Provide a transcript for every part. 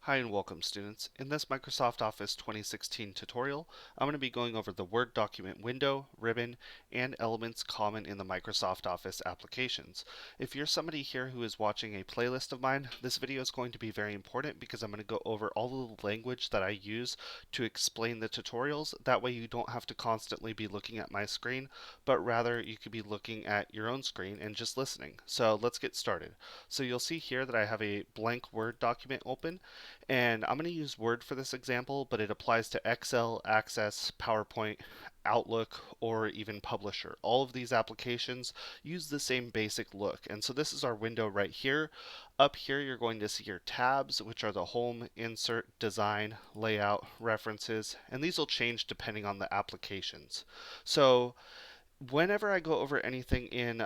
Hi and welcome students. In this Microsoft Office 2016 tutorial, I'm going to be going over the Word document window, ribbon, and elements common in the Microsoft Office applications. If you're somebody here who is watching a playlist of mine, this video is going to be very important because I'm going to go over all of the language that I use to explain the tutorials. That way you don't have to constantly be looking at my screen, but rather you could be looking at your own screen and just listening. So let's get started. So you'll see here that I have a blank Word document open. And I'm going to use Word for this example, but it applies to Excel, Access, PowerPoint, Outlook, or even Publisher. All of these applications use the same basic look. And so this is our window right here. Up here, you're going to see your tabs, which are the Home, Insert, Design, Layout, References, and these will change depending on the applications. So whenever I go over anything in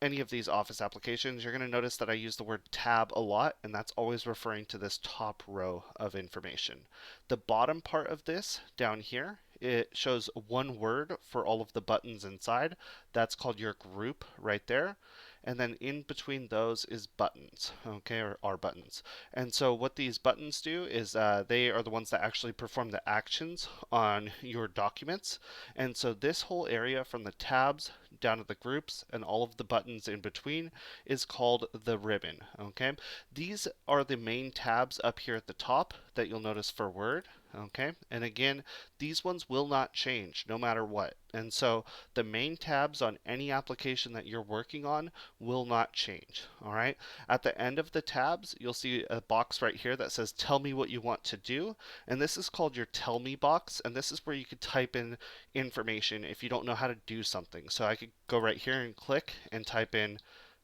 any of these Office applications, you're going to notice that I use the word tab a lot, and that's always referring to this top row of information. The bottom part of this down here, it shows one word for all of the buttons inside. That's called your group right there. And then in between those is buttons, okay, or are buttons. And so what these buttons do is they are the ones that actually perform the actions on your documents. And so this whole area from the tabs down to the groups and all of the buttons in between is called the ribbon, okay? These are the main tabs up here at the top that you'll notice for Word, okay? And again, these ones will not change no matter what. And so the main tabs on any application that you're working on will not change, all right? At the end of the tabs, you'll see a box right here that says tell me what you want to do, and this is called your tell me box, and this is where you could type in information if you don't know how to do something. So I could go right here and click and type in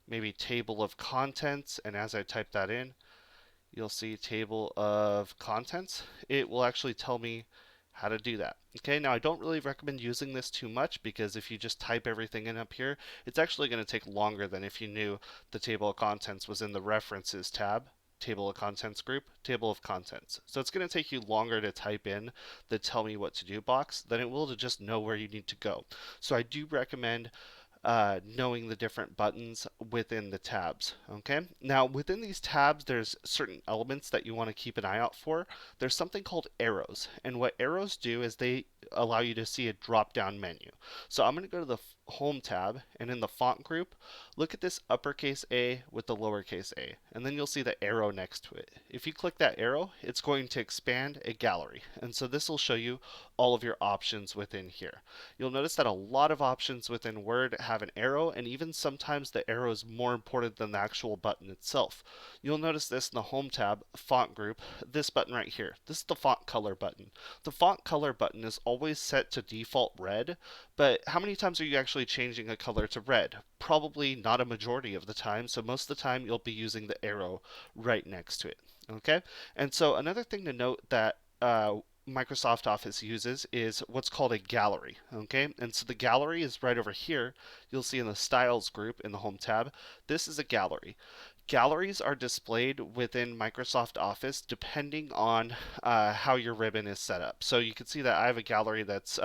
maybe table of contents, and as I type that in, you'll see table of contents. It will actually tell me how to do that. Okay, now I don't really recommend using this too much because if you just type everything in up here, it's actually going to take longer than if you knew the table of contents was in the references tab, table of contents group, table of contents. So it's going to take you longer to type in the tell me what to do box than it will to just know where you need to go. So I do recommend knowing the different buttons within the tabs. Okay, now within these tabs, there's certain elements that you want to keep an eye out for. There's something called arrows, and what arrows do is they allow you to see a drop down menu. So I'm going to go to the Home tab, and in the font group, look at this uppercase A with the lowercase a, and then you'll see the arrow next to it. If you click that arrow, it's going to expand a gallery, and so this will show you all of your options within here. You'll notice that a lot of options within Word have an arrow, and even sometimes the arrow is more important than the actual button itself. You'll notice this in the Home tab, font group, this button right here. This is the font color button. The font color button is always set to default red, but how many times are you actually changing a color to red? Probably not a majority of the time, so most of the time you'll be using the arrow right next to it. Okay, and so another thing to note that Microsoft Office uses is what's called a gallery. Okay, and so the gallery is right over here. You'll see in the Styles group in the Home tab. This is a gallery. Galleries are displayed within Microsoft Office depending on how your ribbon is set up. So you can see that I have a gallery that's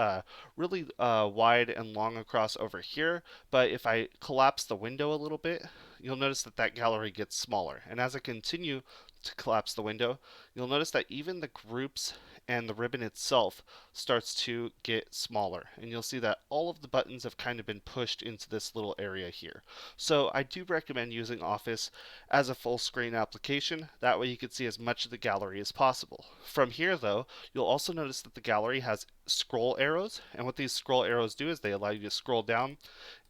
really wide and long across over here, but if I collapse the window a little bit, you'll notice that that gallery gets smaller. And as I continue to collapse the window, you'll notice that even the groups and the ribbon itself starts to get smaller. And you'll see that all of the buttons have kind of been pushed into this little area here. So I do recommend using Office as a full screen application. That way you can see as much of the gallery as possible. From here though, you'll also notice that the gallery has scroll arrows, and what these scroll arrows do is they allow you to scroll down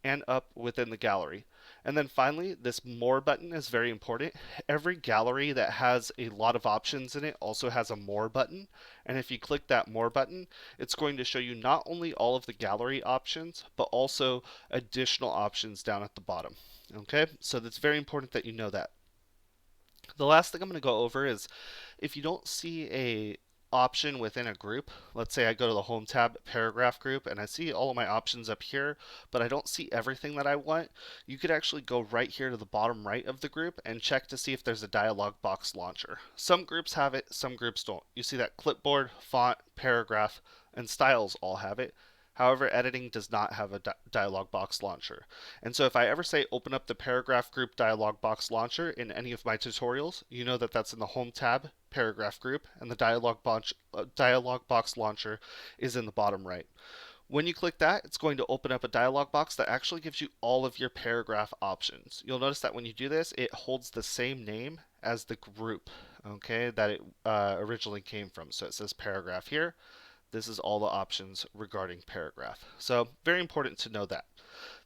and up within the gallery. And then finally, this More button is very important. Every gallery that has a lot of options in it also has a More button. And if you click that More button, it's going to show you not only all of the gallery options, but also additional options down at the bottom. Okay, so that's very important that you know that. The last thing I'm going to go over is if you don't see a option within a group, let's say I go to the Home tab, paragraph group, and I see all of my options up here, but I don't see everything that I want, you could actually go right here to the bottom right of the group and check to see if there's a Dialog Box Launcher. Some groups have it, some groups don't. You see that clipboard, font, paragraph, and styles all have it. However, editing does not have a dialog box launcher. And so if I ever say open up the paragraph group dialog box launcher in any of my tutorials, you know that that's in the home tab, paragraph group, and the dialog box launcher is in the bottom right. When you click that, it's going to open up a dialog box that actually gives you all of your paragraph options. You'll notice that when you do this, it holds the same name as the group, okay, that it originally came from. So it says paragraph here. This is all the options regarding paragraph. So very important to know that.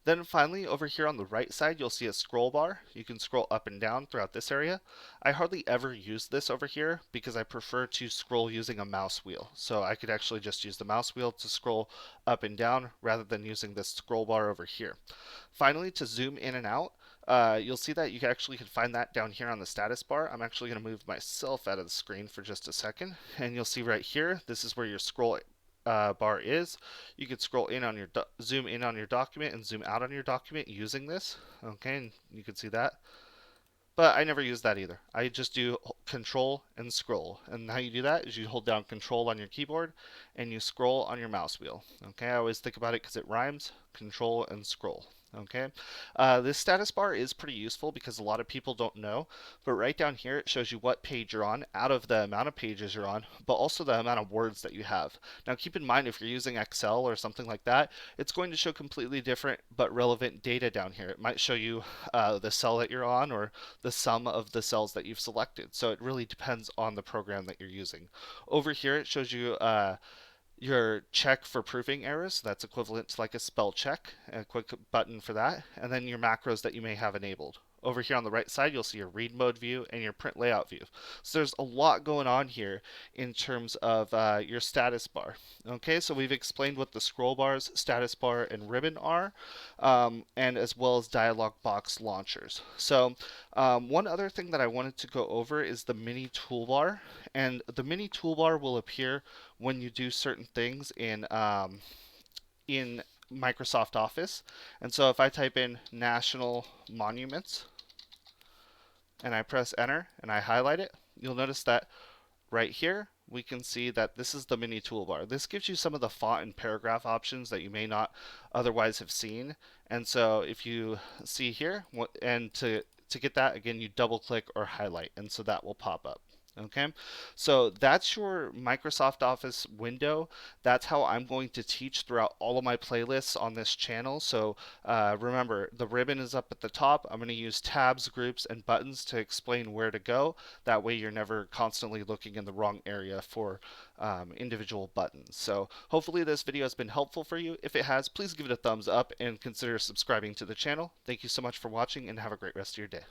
Then finally, over here on the right side, you'll see a scroll bar. You can scroll up and down throughout this area. I hardly ever use this over here because I prefer to scroll using a mouse wheel. So I could actually just use the mouse wheel to scroll up and down rather than using this scroll bar over here. Finally, to zoom in and out, you'll see that you actually can find that down here on the status bar. I'm actually going to move myself out of the screen for just a second. And you'll see right here, this is where your scroll bar is. You could scroll in on your zoom in on your document and zoom out on your document using this. Okay, and you can see that. But I never use that either. I just do control and scroll. And how you do that is you hold down control on your keyboard and you scroll on your mouse wheel. Okay, I always think about it because it rhymes, control and scroll. Okay, this status bar is pretty useful because a lot of people don't know, but right down here it shows you what page you're on out of the amount of pages you're on, but also the amount of words that you have. Now keep in mind, if you're using Excel or something like that, it's going to show completely different but relevant data down here. It might show you the cell that you're on or the sum of the cells that you've selected. So it really depends on the program that you're using. Over here it shows you your check for proofing errors. That's equivalent to like a spell check, a quick button for that, and then your macros that you may have enabled. Over here on the right side, you'll see your read mode view and your print layout view. So there's a lot going on here in terms of your status bar. Okay, so we've explained what the scroll bars, status bar, and ribbon are, and as well as dialog box launchers. So one other thing that I wanted to go over is the mini toolbar, and the mini toolbar will appear when you do certain things in Microsoft Office. And so if I type in national monuments and I press enter and I highlight it, you'll notice that right here we can see that this is the mini toolbar. This gives you some of the font and paragraph options that you may not otherwise have seen. And so if you see here, and to get that, again, you double click or highlight, and so that will pop up. Okay, so that's your Microsoft Office window. That's how I'm going to teach throughout all of my playlists on this channel. So remember, the ribbon is up at the top. I'm going to use tabs, groups, and buttons to explain where to go. That way you're never constantly looking in the wrong area for individual buttons. So hopefully this video has been helpful for you. If it has, please give it a thumbs up and consider subscribing to the channel. Thank you so much for watching and have a great rest of your day.